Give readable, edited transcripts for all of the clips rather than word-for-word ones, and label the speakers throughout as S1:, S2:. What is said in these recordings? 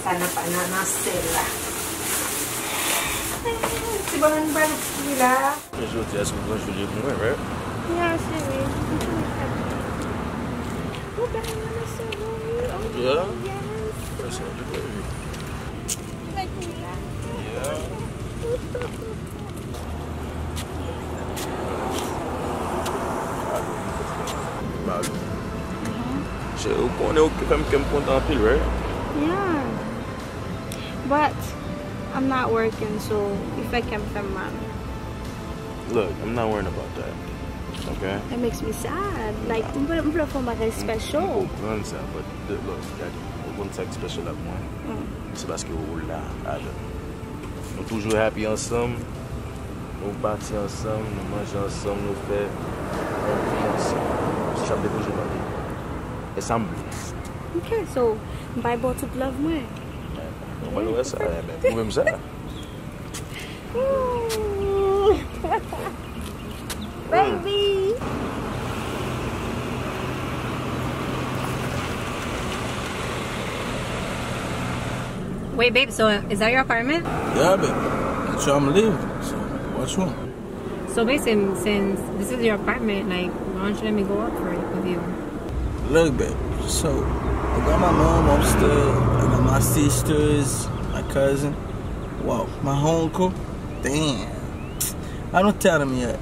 S1: ça n'a pas dans celle-là. C'est bon, on va le là.
S2: Je dis, est-ce que vous avez joué pour moi, right?
S1: Yeah, chérie.
S2: Yeah?
S1: Yes.
S2: That's all the baby.
S1: Like that.
S2: Yeah. Vous connaissez quand même content en pile, right?
S1: Yeah. But I'm not working, so if I can find man.
S2: Look, I'm not worrying about that. Okay?
S1: It makes me sad. Like, I'm gonna for my special.
S2: I understand, but look, we're going to take special at one. C'est parce que vous là, nous toujours happy ensemble, nous partis ensemble, nous mangeons ensemble, nous faisons ensemble. Ça me toujours pas dit. Et ça me blesse.
S1: Okay, so buy bottle of love moi.
S2: On va nous ça, mais vous-même ça.
S1: Baby. Wait, babe, so is that your apartment?
S3: Yeah, babe. That's where I'm living. So, what's wrong?
S1: So basically, since this is your apartment, like, why don't you let me go up for it with you?
S3: Look, babe. So, I got my mom upstairs. I got my sisters, my cousin. Wow, my uncle. Damn. I don't tell them yet.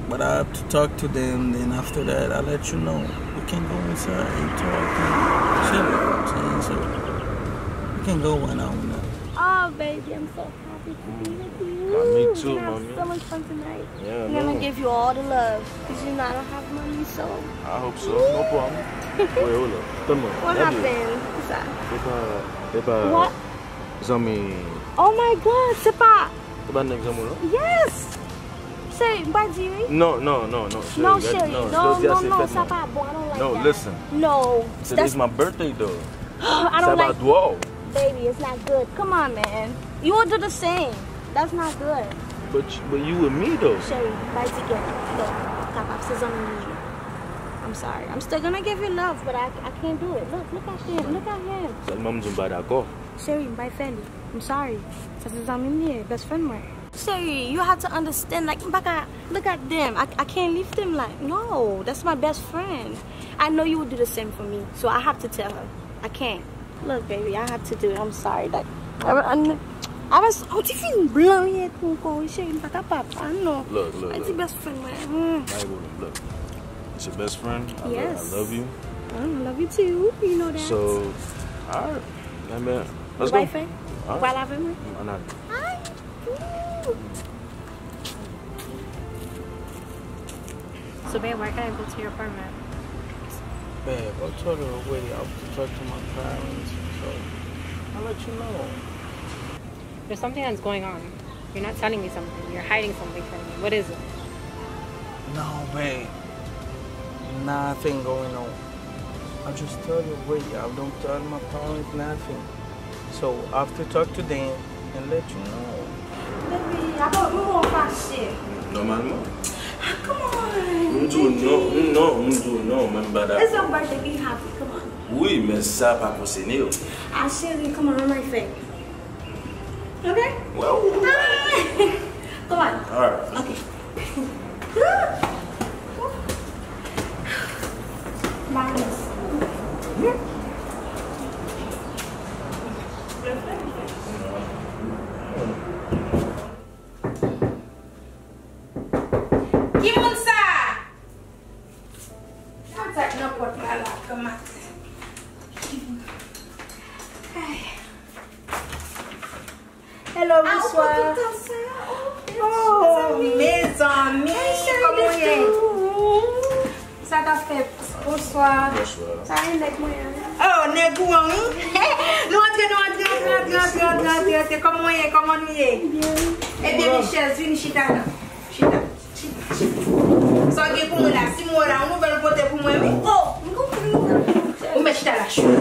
S3: But I have to talk to them. Then after that, I'll let you know. We can go inside and talk and chill. You know what I'm saying? So, can go one on one.
S1: Oh, baby, I'm so happy to be with you.
S2: Me too,
S1: We're gonna
S2: mommy.
S1: have so much fun tonight.
S2: Yeah,
S1: I'm gonna give you all the love because you know I don't have money, so.
S2: I hope so. No problem. Wait, hold up. Come on.
S1: What happened? What's that?
S2: C'est pas.
S1: What?
S2: Zami.
S1: Oh my God, c'est pas.
S2: C'est pas un exemple là?
S1: Yes. Chérie, pas dire.
S2: No.
S1: No, chérie. No, ça pas bon. I don't like
S2: No,
S1: that.
S2: listen.
S1: No.
S2: Today's my birthday though.
S1: I don't like.
S2: Whoa.
S1: Baby, it's not good. Come on, man. You will do the same. That's not good.
S2: But you with me though.
S1: Sherry, bye together. Look, Papa says I'm sorry. I'm still gonna give you love, but I can't do it. Look at him. Look at him.
S2: Seulement je pas d'accord.
S1: Sherry, bye Fendi. I'm sorry. Ça c'est amis best friend moi. Sherry, you have to understand. Like, look at them. I can't leave them. Like, no, that's my best friend. I know you would do the same for me, so I have to tell her. I can't. Look, baby, I have to do it. I'm sorry. Like, I was feeling blanc yet. I know.
S2: Look.
S1: It's your best friend, man.
S2: Look. It's your best friend.
S1: Yes.
S2: I love you.
S1: I love you too. You know that.
S2: So, alright. Yeah, man. Let's go.
S1: Wi-Fi? While I've been
S2: Not.
S1: So, babe, why can't I go to your apartment?
S3: Babe, I told her already. I have to talk to my parents. So, I'll let you know.
S1: There's something that's going on. You're not telling me something. You're hiding something from me. What is it?
S3: No, babe. Nothing going on. I just told you already. I don't tell my parents nothing. So, I have to talk to them and let you know.
S1: Baby, I thought we were fast.
S2: Normalement.
S1: Come on.
S2: Non, même pas d'accord.
S1: It's your birthday. Be happy. Come on.
S2: Oui, mais ça pas concerné.
S1: I said, come on my face. Okay?
S2: Well.
S1: Come on.
S2: Alright.
S1: Okay. Marvelous. Hello, bonsoir. Oh, mes amis, comment est? Ça t'a fait? Bonsoir. Ça a rien avec moi. Oh, Negouan. Nous entrez. Comment est? Comment nous est? Eh bien, Michel, viens chita là. Chita. Ça est pour moi là. Si moi là, on va le voter pour moi. Oh, on met chita là. Chita là.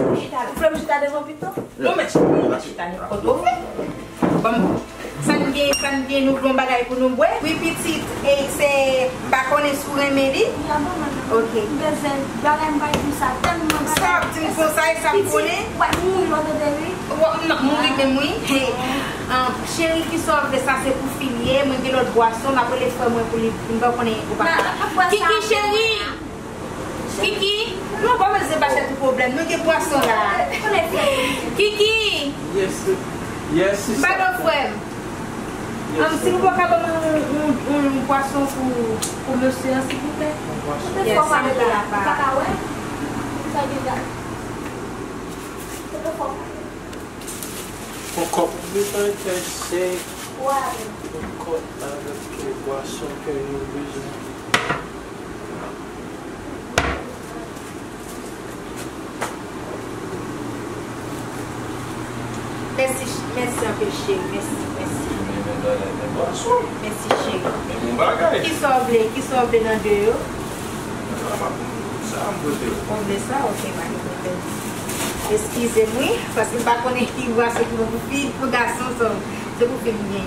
S1: Vous voulez chita devant plutôt? On met chita là. Sandy nous voulons bagaille pour nous boire. Oui, petite, et c'est baconné sous un midi. Ok. Stop, tu me fais ça et ça me connaît.
S4: Chérie qui sauve ça c'est pour finir, moi j'ai l'autre boisson, après les frères moi pour les pas connaître ou pas. Kiki chérie. Kiki, non pas c'est pas tout problème, nous j'ai boisson là. Kiki.
S3: Yes.
S4: Pas de frère. Si vous pouvez avoir un poisson pour monsieur, s'il vous plaît. Yes, ça me
S3: Un copo de c'est un copo de boisson que nous besoin.
S4: Merci un peu chérie, merci. Merci chérie. Qui sauve dans deux? On met ça, ok, Marie. Excusez-moi, parce que je ne sais pas qui voit ce qui va vous faire pour garçon, c'est pour féminin.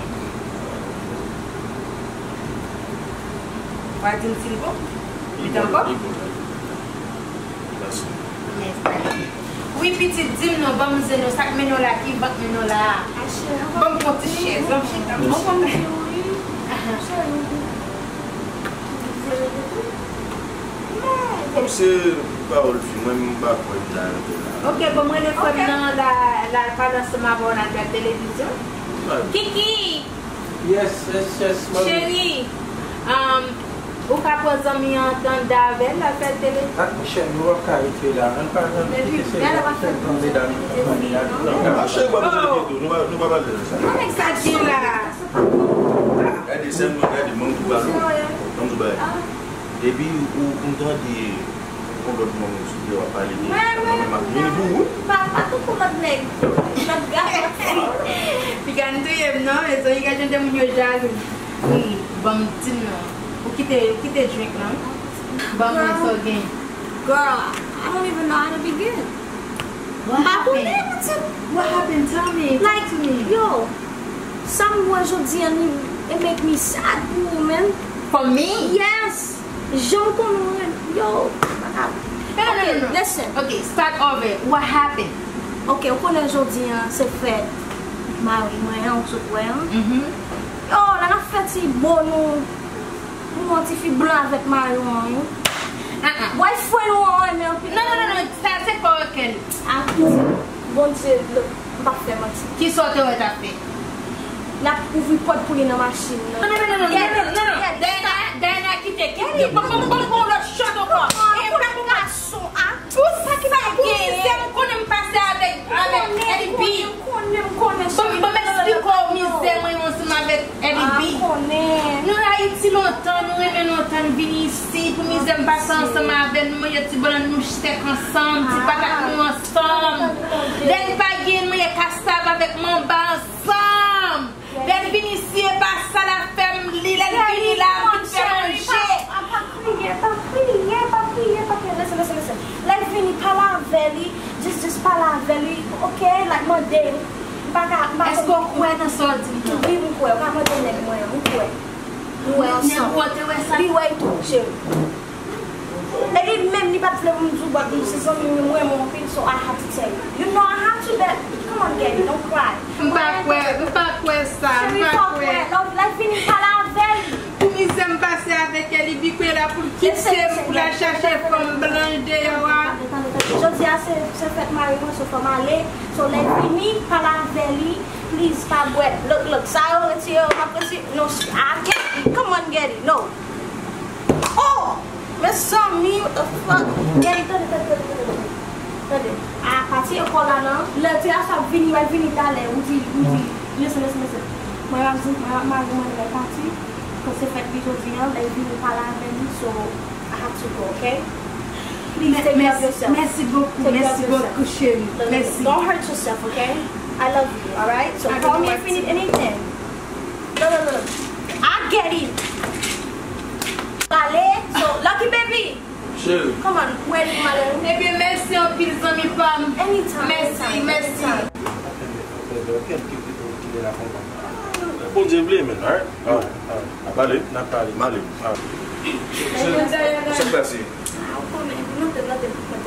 S4: On va dire s'il vous plaît. Il est encore? Oui, petit, dis-nous, bon, nous avons 5 millions là, qui va nous là? Bon, mon petit chef, bon,
S2: comme c'est parole moi-même pas là.
S4: Ok, bon, moi, les femmes dans la pendant ce la télévision. Kiki!
S3: Yes,
S4: Chérie, vous pouvez poser mis en temps d'avec la fête télé?
S3: Michel, nous allons arrêter là. On parle de
S4: on exagère là.
S2: Regardez ça, regardez mon ballon. Et puis, on doit dire. On doit parler de
S1: Pas tout pour notre nez.
S4: Puis quand tu es non, mais ça y est, quand tu es jaloux. Oui, bon, tu non. Ou quitter drink non? Bon, so again.
S1: Girl, I don't even know how to begin.
S4: What happened? Tell me.
S1: Like,
S4: to me.
S1: Yo, someone should see it make me sad, woman.
S4: For me?
S1: Yes. Jean Conrad, yo.
S4: No.
S1: Listen.
S4: Okay, start over. What happened?
S1: Ok, aujourd'hui, c'est fait. Marie, on se voit. Yo, la fête, c'est bon, nous, on fait blanc avec Marie. Ouais, faut nous,
S4: Non, ça c'est pas quel.
S1: Bon Dieu, parfait, Mathieu.
S4: Qui sort de ta fait?
S1: La ouvre pas pour aller dans la machine.
S4: Non. Dana, qui te quitte. Bon, le shot encore. Et pour la garçon, tout ça qui va gagner. C'est qu'on aime passer avec Eddie B. Bon, m'explique comment misère, moi, ensemble avec Eddie B. Nous, Haïti, longtemps, nous aimons longtemps venir ici pour misère passer ensemble avec nous. Il y a des bonnes nous jeter ensemble, des patates nous ensemble. Des baguettes, nous, il y a cassave avec mon bas ensemble. Des venir ici et pas ça la femme, l'île, elle là, vous faire manger.
S1: Pas prier. Listen. Like, vini parler avec lui, just parler avec lui, ok? Like, mon day.
S4: Est-ce qu'on croit dans ça?
S1: Oui, on croit. On va me donner, on croit. Oui, chérie. Et même, il pas de fleur, c'est something you wear more things, so I have to tell you. You know, I have to let. Come on, Gabby, don't cry.
S4: Pas ça.
S1: Like, vini parler avec lui.
S4: Pour nous sommes passés avec elle, il dit qu'elle a pour quitter, pour la chercher comme blanche de yawa.
S1: Je dis à ce fait Marie, moi, je faut m'aller. So, let me parler avec lui. Please, pas boire. Look, ça, no, I can't. Come on, get it. No. Oh! Mais sans me, what the fuck? Get it, à partir de là, le théâtre vini d'aller. Listen. Moi, je vais partir. Because if I be with you, like you will so I have to go, okay? Please take care of yourself.
S4: Merci beaucoup, chérie. Merci.
S1: Don't hurt yourself, okay? I love you, alright? So call me if you need anything. No. I get it. Allez, so lucky baby.
S2: Chérie.
S1: Come on, where is my little?
S4: Eh bien, merci en pile, amis femmes.
S1: Anytime.
S4: Merci.
S2: Bon Dieu, man, alright? Alright. Allez, C'est passé.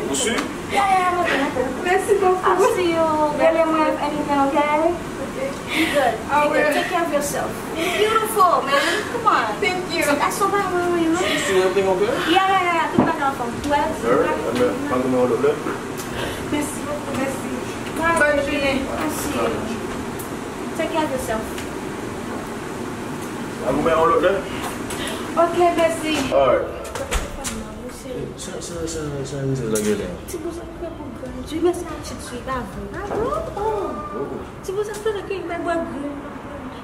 S2: Vous suivez?
S1: Yeah, nothing.
S4: Merci beaucoup.
S1: I'll see you. Really, if anything, okay? You good.
S4: I will.
S1: Take care of yourself. You're beautiful, man. Come on.
S4: Thank you.
S1: That's so bad, you know?
S2: You see everything okay?
S1: Yeah. Tout back off. Well,
S4: Merci beaucoup. Merci.
S1: Bye.
S4: Bonne journée.
S1: I'll see you. Take care of yourself.
S4: Ok, merci.
S2: Alright.
S1: Tu vous as fait pour grande. Tu me sais que tu suis d'avant. Tu vous as fait que il boire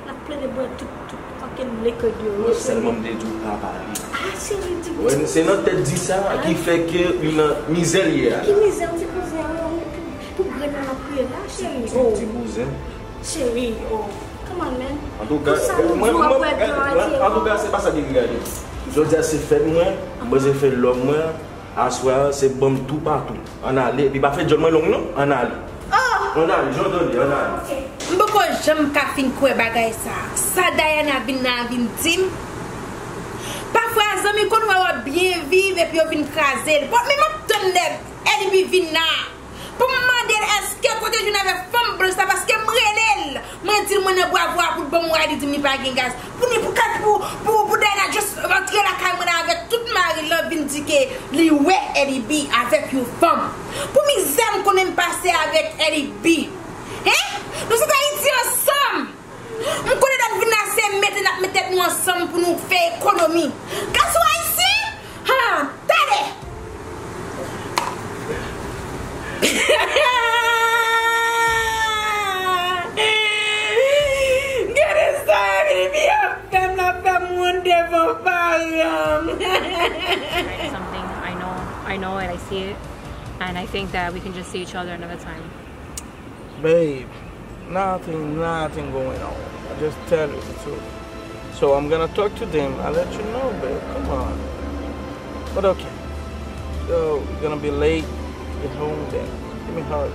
S1: la pleine de boire tout fucking liquor de.
S2: Seulement des tout papa.
S1: Ah, c'est ridicule.
S2: C'est notre tête dit ça qui fait que une misère hier.
S1: Qui misère, tu peux dire pour grande la prière là, chérie. Oh. Chérie, oh. Come on, man.
S2: En tout cas, c'est pas ça qui regarde. Je dis c'est fait moi j'ai fait l'homme moi, à soir c'est bon tout partout. On allait, puis pas fait John moi long non, on allait. On allait, j'entends, on allait.
S4: Mboko j'aime ka fin kwe bagay ça Diana vin dim. Parfois zami kon wa bien vivre et puis vin craser. Bon mais m'a donne elle vin na. Pour me demander est-ce que quand je n'avais femme blanche ça parce que m'relel moi dire moi ne bois voir pour bon moi dit me pas gen gaz pour Diana juste rentrer la caméra avec toute Marie love indiqué li ouais elle bi avec une femme pour mes amis qu'on aime passer avec elle bi hein nous sommes Haïtiens ensemble on connaît la vie nasser mettre nous ensemble pour nous faire économie quand soit ici ha t'allez
S5: Something I know it, I see it, and I think that we can just see each other another time.
S3: Babe, nothing going on. I just tell you the truth. So I'm gonna talk to them. I'll let you know, babe. Come on. But okay. So we're gonna be late. Get home then. Give me a hug.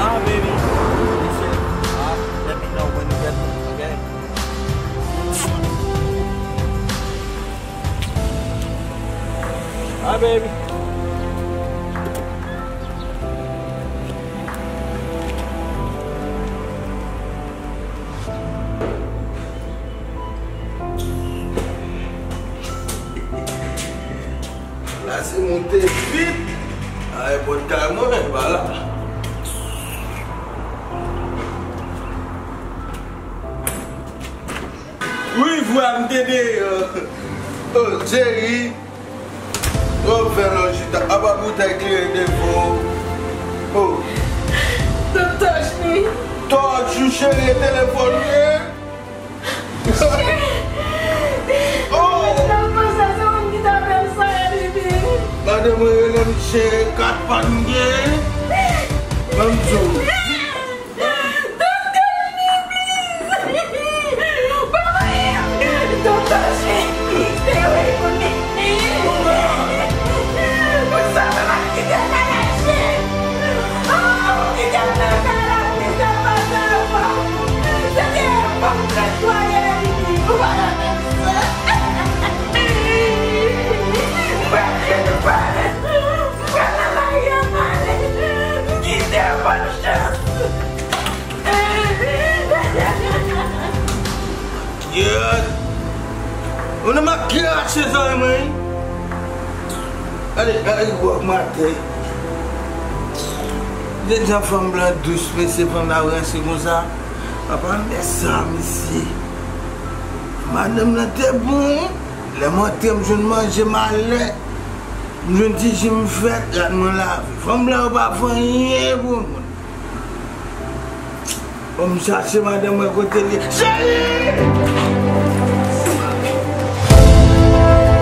S3: Ah, baby. Listen, let me know when you get home, okay? Hi, baby.
S6: Là, c'est monté vite. Allez, bon calme, voilà. Oui, vous allez m'aider. Oh, Jerry. Oh, Véronita. Ah, bah, vous t'as éclairé des faux. Oh.
S4: Don't touch me.
S6: Toi, tu chérie, téléphone. Oh. Madame, elle aime chérie, 4 paniers. Même jour. On a maquillé chez eux, mais. Allez, quoi, mater. Les enfants blancs douces, mais c'est pas la c'est comme ça. Papa, mais ça, ici. Madame, là, t'es bon. Les matins, je ne mange ma lait. Je ne dis, je me fais, là, je me lave. Femme là, on va faire rien pour moi. On me cherche, madame, à côté de. Chérie!